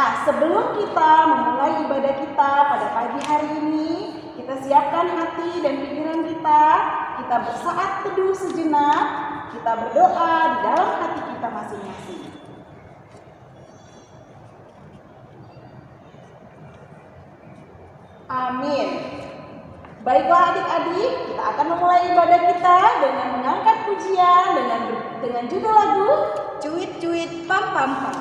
Nah, sebelum kita memulai ibadah kita pada pagi hari ini, kita siapkan hati dan pikiran kita bersaat teduh sejenak, kita berdoa di dalam hati kita masing-masing. Amin. Baiklah adik-adik, kita akan memulai ibadah kita dengan mengangkat pujian dengan judul lagu Cuit Cuit Pam Pam Pam.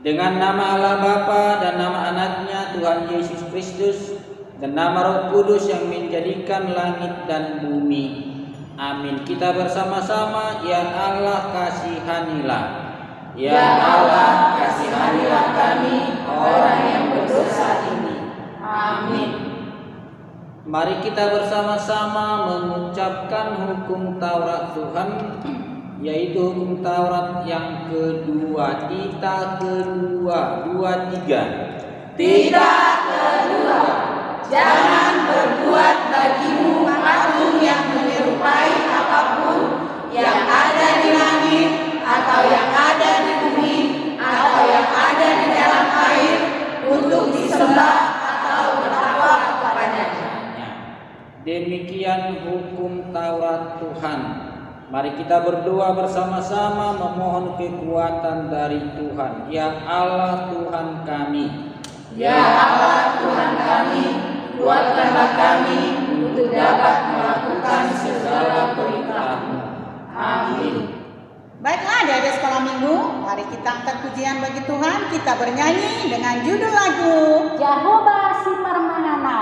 Dengan nama Allah Bapa dan nama anaknya Tuhan Yesus Kristus dan nama Roh Kudus yang menjadikan langit dan bumi. Amin. Kita bersama-sama, ya Allah kasihanilah. Ya Allah kasihanilah kami orang yang berdosa ini. Amin. Mari kita bersama-sama mengucapkan hukum Taurat Tuhan, yaitu hukum Taurat yang kedua. Tita kedua, 2, 3. Tita kedua, jangan berbuat bagimu patung yang menyerupai apapun yang ada di langit atau yang ada di bumi atau yang ada di dalam air untuk disembah atau bertawaf kepadanya. Demikian hukum Taurat Tuhan. Mari kita berdoa bersama-sama memohon kekuatan dari Tuhan. Ya Allah Tuhan kami. Ya Allah Tuhan kami, kuatkanlah kami untuk dapat melakukan segala perintah-Mu. Amin. Baiklah adik-adik sekolah minggu, mari kita angkat pujian bagi Tuhan. Kita bernyanyi dengan judul lagu Jehovah si Parmanana.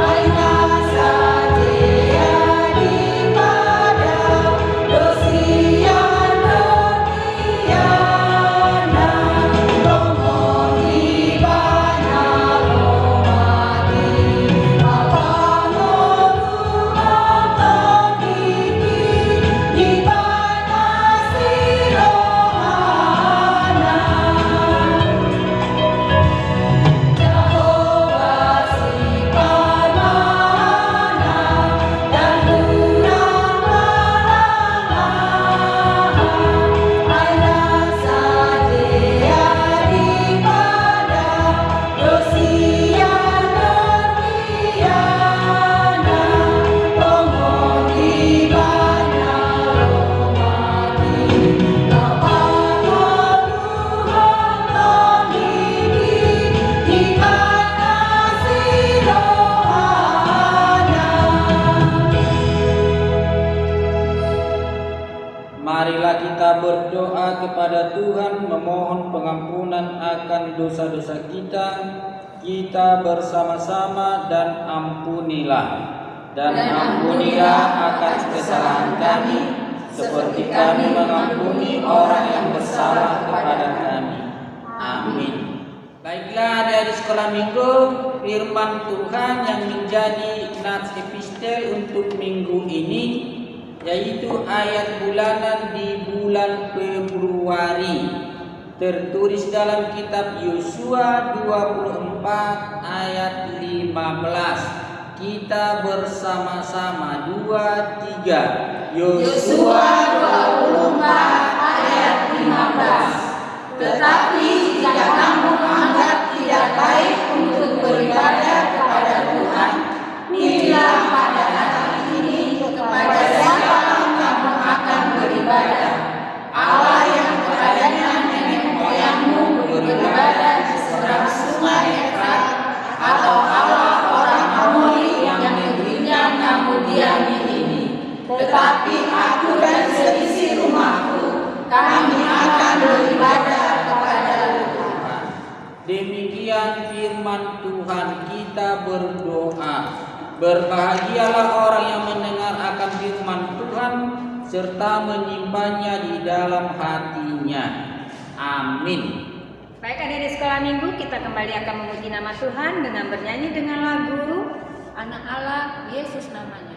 Aina saja di pada Marilah kita berdoa kepada Tuhan memohon pengampunan akan dosa-dosa kita. Kita bersama-sama dan ampunilah akan kesalahan kami seperti kami mengampuni orang yang bersalah kepada kami. Amin. Baiklah, dari sekolah minggu, firman Tuhan yang menjadi nats epistel untuk minggu ini yaitu ayat bulanan di bulan Februari, tertulis dalam kitab Yosua 24 ayat 15. Kita bersama-sama 2, 3. Yosua 24 ayat 15. Tetapi jika kamu anggap tidak baik untuk beribadah kepada Tuhan, pilihlah pada hari ini kepada siapa kamu akan beribadah. Allah yang kepadanya nenek moyangmu beribadah di seberang sungai Efrat, atau Allah orang Amori yang negerinya kamu diami ini. Tetapi aku dan seisi rumahku, kami akan beribadah kepada Tuhan. Demikian firman Tuhan. Kita berdoa. Berbahagialah orang yang mendengar akan firman Tuhan serta menyimpannya di dalam hatinya. Amin. Baik, adik-adik sekolah minggu, kita kembali akan memuji nama Tuhan dengan bernyanyi dengan lagu Anak Allah, Yesus namanya.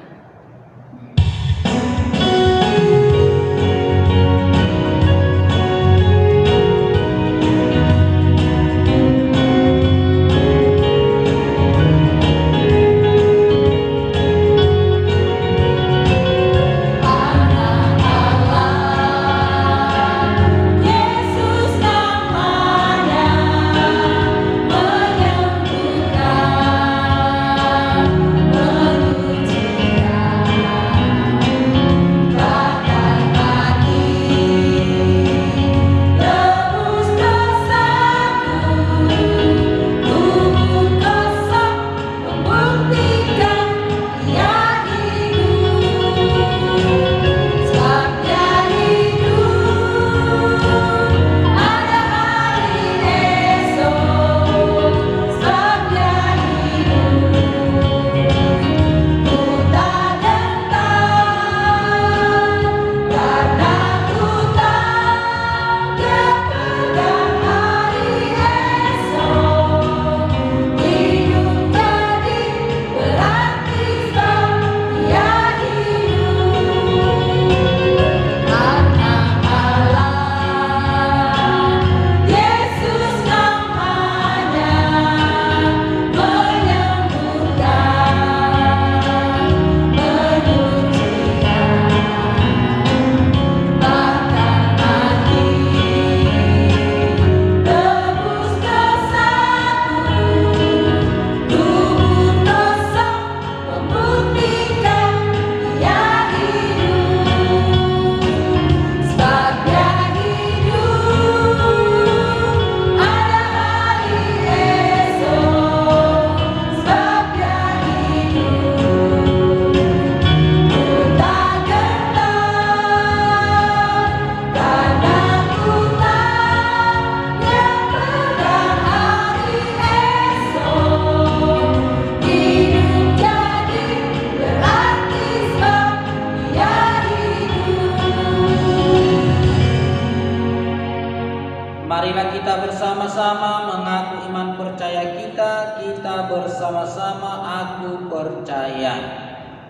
Marilah kita bersama-sama mengaku iman percaya kita. Kita bersama-sama aku percaya.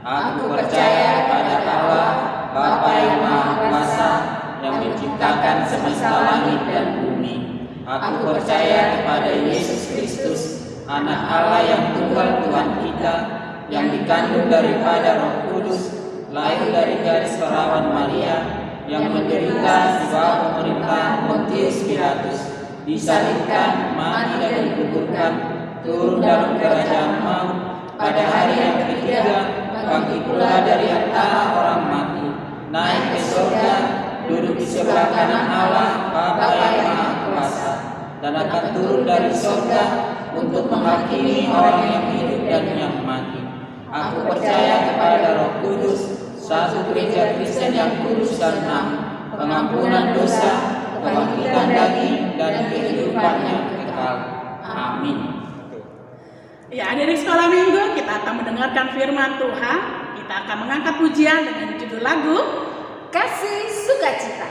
Aku percaya pada Allah, Bapa yang Maha Kuasa, yang menciptakan semesta langit dan bumi. Aku percaya kepada Yesus Kristus, Anak Allah yang tunggal Tuhan kita, yang dikandung daripada Roh Kudus, lahir dari garis perawan Maria, yang menderita di bawah pemerintahan Pontius Pilatus, disalibkan, mati dan dikuburkan, turun dalam kerajaan maut, pada hari yang ketiga bangkit pula dari antara orang mati, naik ke surga, duduk di sebelah kanan Allah Bapa yang Maha Kuasa, dan akan turun dari surga untuk menghakimi orang yang hidup dan yang mati. Aku percaya kepada Roh Kudus, satu gereja Kristen yang kudus dan am, pengampunan dosa, kebangkitan daging, dan kehidupan yang kekal. Amin. Ya, adik-adik sekolah minggu, kita akan mendengarkan firman Tuhan. Kita akan mengangkat pujian dengan judul lagu Kasih Sukacita.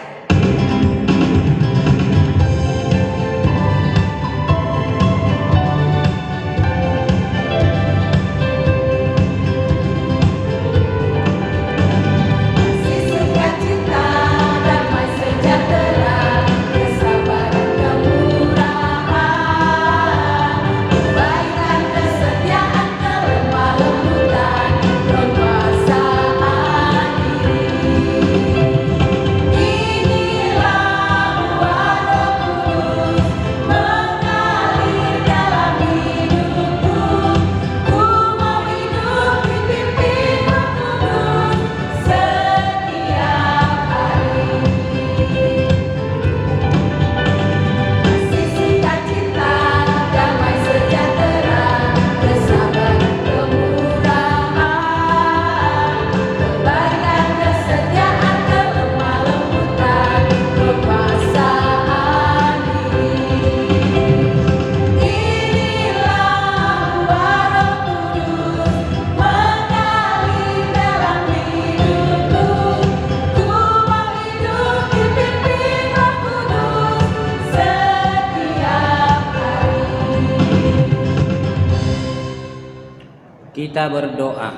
Kita berdoa.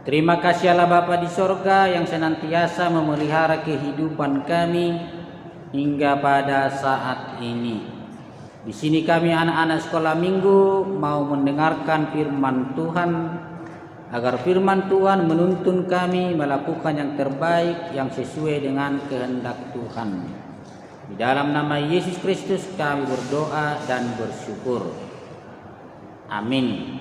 Terima kasih Allah Bapa di sorga yang senantiasa memelihara kehidupan kami hingga pada saat ini. Di sini kami anak-anak sekolah minggu mau mendengarkan firman Tuhan, agar firman Tuhan menuntun kami melakukan yang terbaik yang sesuai dengan kehendak Tuhan. Di dalam nama Yesus Kristus kami berdoa dan bersyukur. Amin.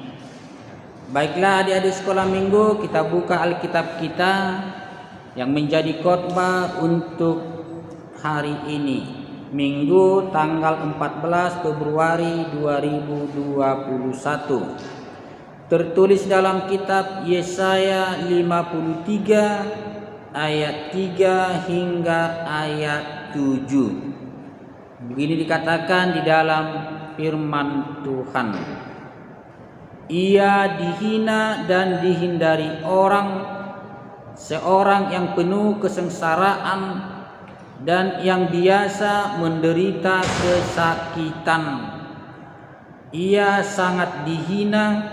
Baiklah adik-adik sekolah minggu, kita buka Alkitab kita yang menjadi khotbah untuk hari ini, Minggu tanggal 14 Februari 2021. Tertulis dalam kitab Yesaya 53 ayat 3 hingga ayat 7. Begini dikatakan di dalam firman Tuhan. Ia dihina dan dihindari orang, seorang yang penuh kesengsaraan dan yang biasa menderita kesakitan. Ia sangat dihina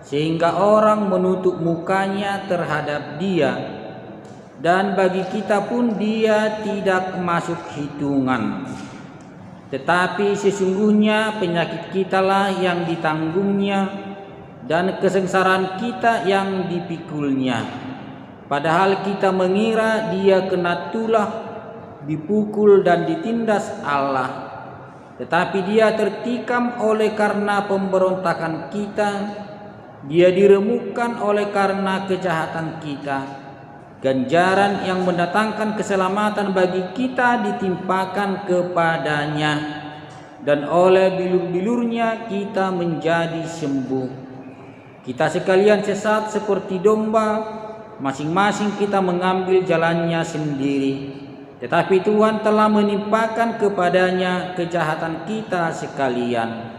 sehingga orang menutup mukanya terhadap dia, dan bagi kita pun dia tidak masuk hitungan. Tetapi sesungguhnya penyakit kitalah yang ditanggungnya dan kesengsaraan kita yang dipikulnya. Padahal kita mengira dia kena tulah, dipukul dan ditindas Allah. Tetapi dia tertikam oleh karena pemberontakan kita, dia diremukkan oleh karena kejahatan kita. Ganjaran yang mendatangkan keselamatan bagi kita ditimpakan kepadanya, dan oleh bilur-bilurnya kita menjadi sembuh. Kita sekalian sesat seperti domba, masing-masing kita mengambil jalannya sendiri. Tetapi Tuhan telah menimpakan kepadanya kejahatan kita sekalian.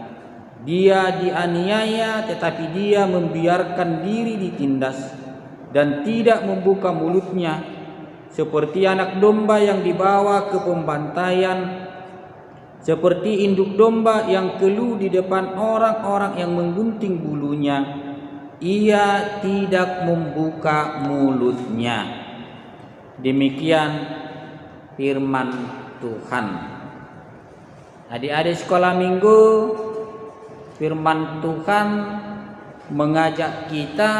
Dia dianiaya, tetapi dia membiarkan diri ditindas dan tidak membuka mulutnya, seperti anak domba yang dibawa ke pembantaian, seperti induk domba yang keluh di depan orang-orang yang menggunting bulunya. Ia tidak membuka mulutnya. Demikian firman Tuhan. Adik-adik sekolah minggu, firman Tuhan mengajak kita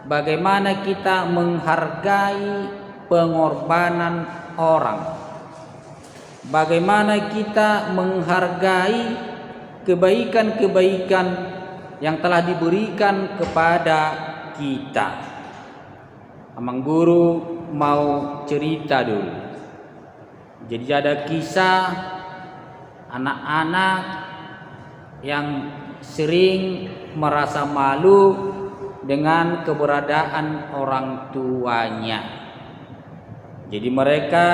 bagaimana kita menghargai pengorbanan orang. Bagaimana kita menghargai kebaikan-kebaikan yang telah diberikan kepada kita. Amang guru mau cerita dulu. Jadi ada kisah anak-anak yang sering merasa malu dengan keberadaan orang tuanya. Jadi mereka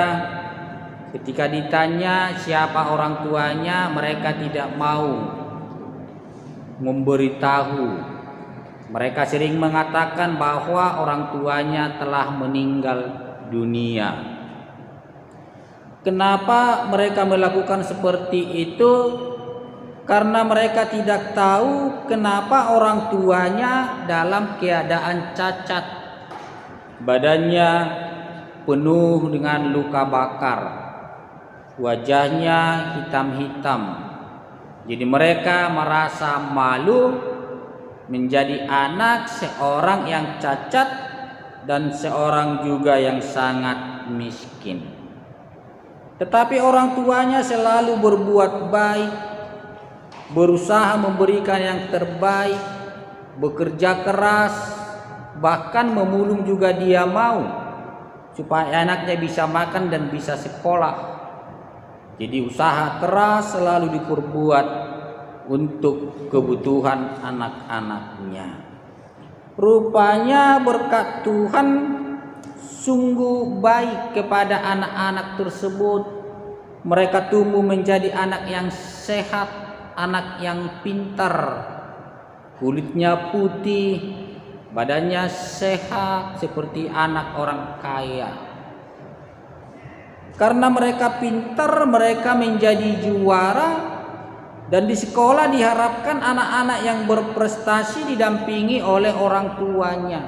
ketika ditanya siapa orang tuanya, mereka tidak mau memberitahu. Mereka sering mengatakan bahwa orang tuanya telah meninggal dunia. Kenapa mereka melakukan seperti itu? Karena mereka tidak tahu kenapa orang tuanya dalam keadaan cacat. Badannya penuh dengan luka bakar. Wajahnya hitam-hitam. Jadi mereka merasa malu menjadi anak seorang yang cacat dan seorang juga yang sangat miskin. Tetapi orang tuanya selalu berbuat baik, berusaha memberikan yang terbaik, bekerja keras, bahkan memulung juga dia mau supaya anaknya bisa makan dan bisa sekolah. Jadi usaha keras selalu diperbuat untuk kebutuhan anak-anaknya. Rupanya berkat Tuhan sungguh baik kepada anak-anak tersebut. Mereka tumbuh menjadi anak yang sehat, anak yang pintar, kulitnya putih, badannya sehat seperti anak orang kaya. Karena mereka pintar, mereka menjadi juara. Dan di sekolah diharapkan anak-anak yang berprestasi didampingi oleh orang tuanya.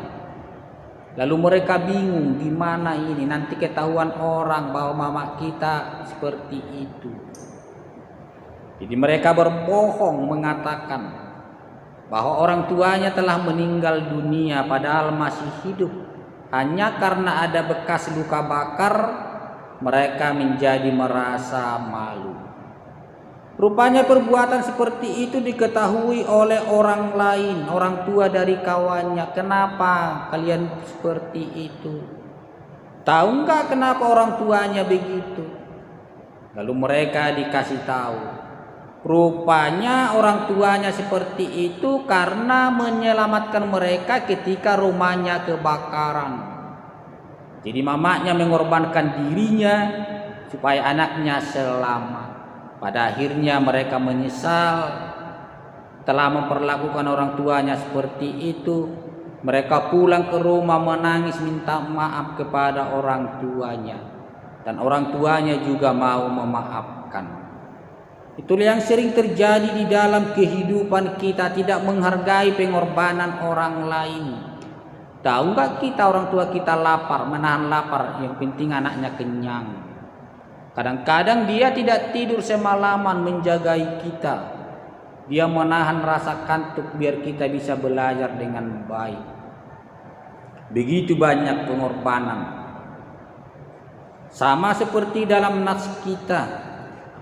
Lalu mereka bingung, gimana ini nanti ketahuan orang bahwa mama kita seperti itu. Jadi mereka berbohong mengatakan bahwa orang tuanya telah meninggal dunia padahal masih hidup. Hanya karena ada bekas luka bakar, mereka menjadi merasa malu. Rupanya perbuatan seperti itu diketahui oleh orang lain, orang tua dari kawannya. Kenapa kalian seperti itu? Tahu nggak kenapa orang tuanya begitu? Lalu mereka dikasih tahu. Rupanya orang tuanya seperti itu karena menyelamatkan mereka ketika rumahnya kebakaran. Jadi mamanya mengorbankan dirinya supaya anaknya selamat. Pada akhirnya mereka menyesal telah memperlakukan orang tuanya seperti itu. Mereka pulang ke rumah menangis minta maaf kepada orang tuanya. Dan orang tuanya juga mau memaafkan. Itulah yang sering terjadi di dalam kehidupan kita, tidak menghargai pengorbanan orang lain. Tahu nggak kita orang tua kita lapar, menahan lapar, yang penting anaknya kenyang. Kadang-kadang dia tidak tidur semalaman menjagai kita. Dia menahan rasa kantuk biar kita bisa belajar dengan baik. Begitu banyak pengorbanan. Sama seperti dalam nas kita.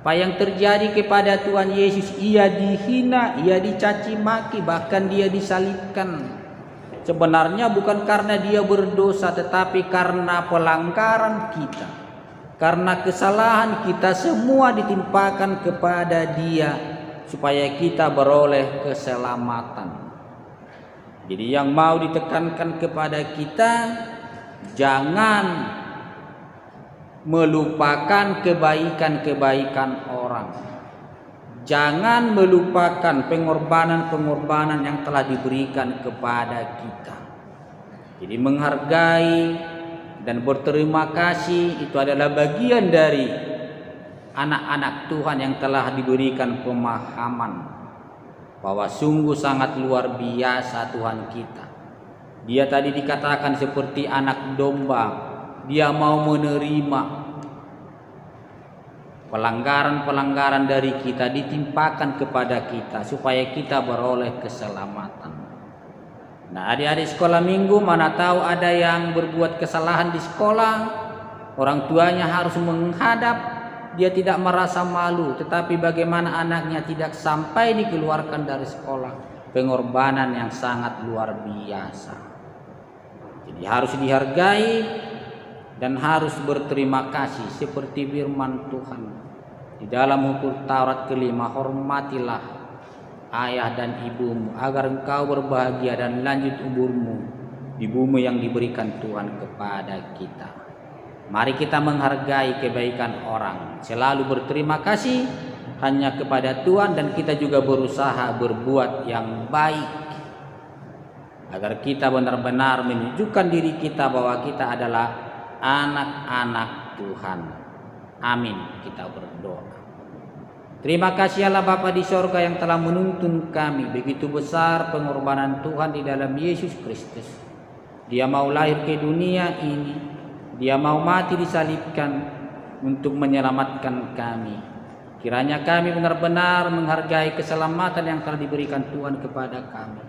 Apa yang terjadi kepada Tuhan Yesus? Ia dihina, ia dicaci maki, bahkan dia disalibkan. Sebenarnya bukan karena dia berdosa, tetapi karena pelanggaran kita. Karena kesalahan kita semua ditimpakan kepada dia supaya kita beroleh keselamatan. Jadi yang mau ditekankan kepada kita, jangan melupakan kebaikan-kebaikan orang. Jangan melupakan pengorbanan-pengorbanan yang telah diberikan kepada kita. Jadi menghargai dan berterima kasih itu adalah bagian dari anak-anak Tuhan yang telah diberikan pemahaman bahwa sungguh sangat luar biasa Tuhan kita. Dia tadi dikatakan seperti anak domba, dia mau menerima pelanggaran-pelanggaran dari kita ditimpakan kepada kita supaya kita beroleh keselamatan. Nah, adik-adik sekolah minggu, mana tahu ada yang berbuat kesalahan di sekolah, orang tuanya harus menghadap, dia tidak merasa malu, tetapi bagaimana anaknya tidak sampai dikeluarkan dari sekolah. Pengorbanan yang sangat luar biasa. Jadi harus dihargai dan harus berterima kasih seperti firman Tuhan. Di dalam hukum Taurat kelima, hormatilah ayah dan ibumu agar engkau berbahagia dan lanjut umurmu di bumi yang diberikan Tuhan kepada kita. Mari kita menghargai kebaikan orang, selalu berterima kasih hanya kepada Tuhan, dan kita juga berusaha berbuat yang baik agar kita benar-benar menunjukkan diri kita bahwa kita adalah anak-anak Tuhan. Amin. Kita berdoa. Terima kasih Allah Bapa di sorga yang telah menuntun kami. Begitu besar pengorbanan Tuhan di dalam Yesus Kristus. Dia mau lahir ke dunia ini. Dia mau mati disalibkan untuk menyelamatkan kami. Kiranya kami benar-benar menghargai keselamatan yang telah diberikan Tuhan kepada kami.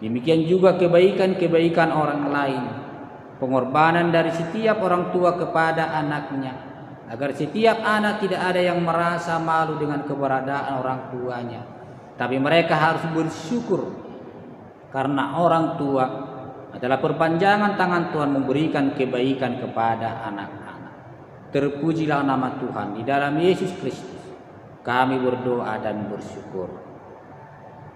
Demikian juga kebaikan-kebaikan orang lain. Pengorbanan dari setiap orang tua kepada anaknya. Agar setiap anak tidak ada yang merasa malu dengan keberadaan orang tuanya. Tapi mereka harus bersyukur. Karena orang tua adalah perpanjangan tangan Tuhan memberikan kebaikan kepada anak-anak. Terpujilah nama Tuhan di dalam Yesus Kristus. Kami berdoa dan bersyukur.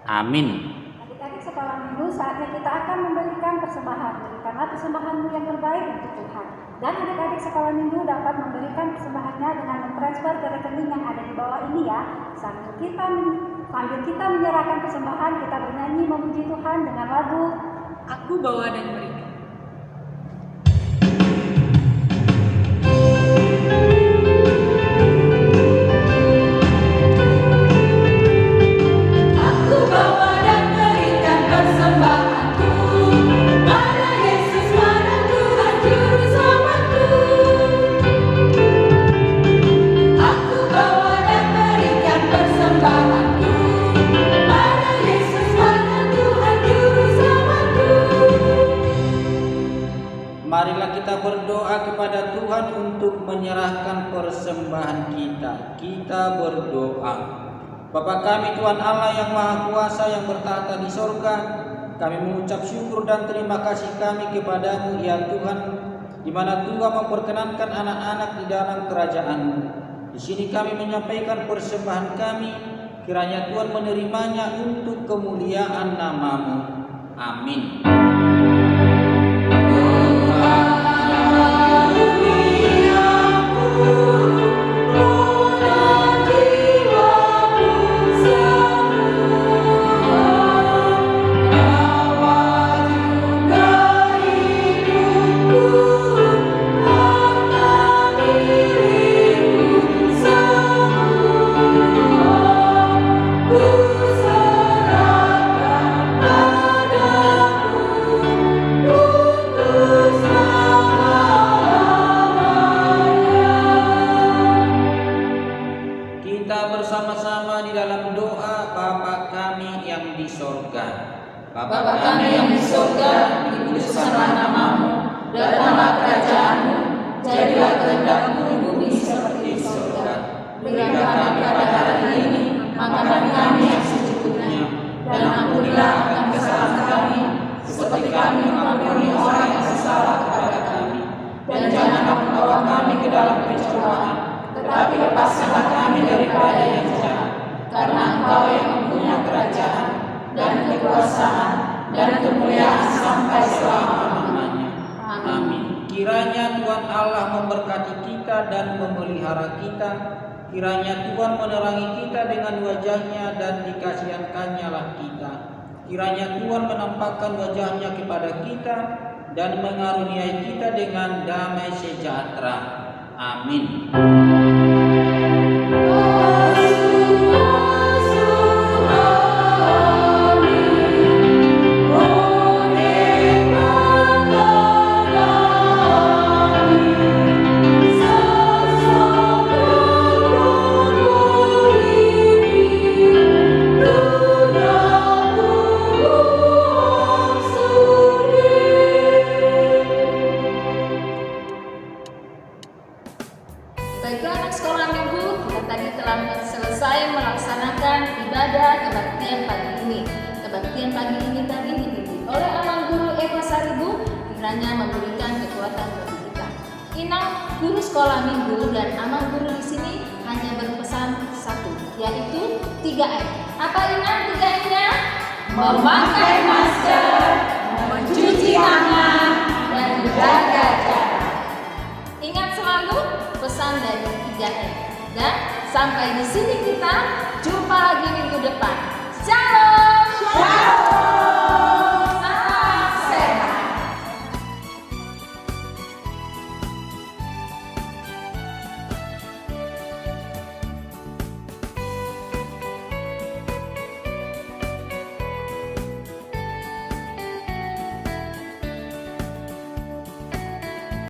Amin. Adik-adik sekolah minggu, saatnya kita akan memberikan persembahan. Berikanlah persembahanmu yang terbaik untuk Tuhan. Dan adik-adik sekolah minggu dapat memberikan persembahannya dengan mentransfer ke rekening yang ada di bawah ini ya. Sambil kita menyerahkan persembahan, kita bernyanyi memuji Tuhan dengan lagu Aku bawa dan berikan. Marilah kita berdoa kepada Tuhan untuk menyerahkan persembahan kita. Kita berdoa. Bapa kami Tuhan Allah yang Maha Kuasa yang bertahta di sorga, kami mengucap syukur dan terima kasih kami kepadamu ya Tuhan, di mana Tuhan memperkenankan anak-anak di dalam kerajaan-Mu. Di sini kami menyampaikan persembahan kami, kiranya Tuhan menerimanya untuk kemuliaan nama-Mu. Amin. Bapa kami yang di surga, dikuduskanlah nama-Mu, datanglah kerajaan-Mu, jadilah kehendak-Mu di bumi seperti di surga. Berikan kami pada hari ini makanan kami yang secukupnya, dan ampunilah akan kesalahan kami, seperti kami mengampuni orang yang bersalah kepada kami. Dan janganlah membawa kami ke dalam pencobaan, tetapi lepaskanlah kami daripada yang jahat, karena Engkau yang mempunyai kerajaan dan kekuasaan dan kemuliaan sampai selama-lamanya. Amin. Kiranya Tuhan Allah memberkati kita dan memelihara kita. Kiranya Tuhan menerangi kita dengan wajah-Nya dan dikasihankannya lah kita. Kiranya Tuhan menampakkan wajah-Nya kepada kita dan mengaruniai kita dengan damai sejahtera. Amin. Baiklah anak sekolah minggu, kita tadi telah selesai melaksanakan ibadah kebaktian pagi ini. Kebaktian pagi ini tadi dipimpin oleh Amang Guru Eva Saribu, kiranya memberikan kekuatan bagi kita. Inang guru sekolah minggu dan Amang Guru di sini hanya berpesan satu, yaitu 3M. Apa Inang 3M-nya? Memakai masker, mencuci tangan, dan menjaga jarak. Ingat selalu sampai di sini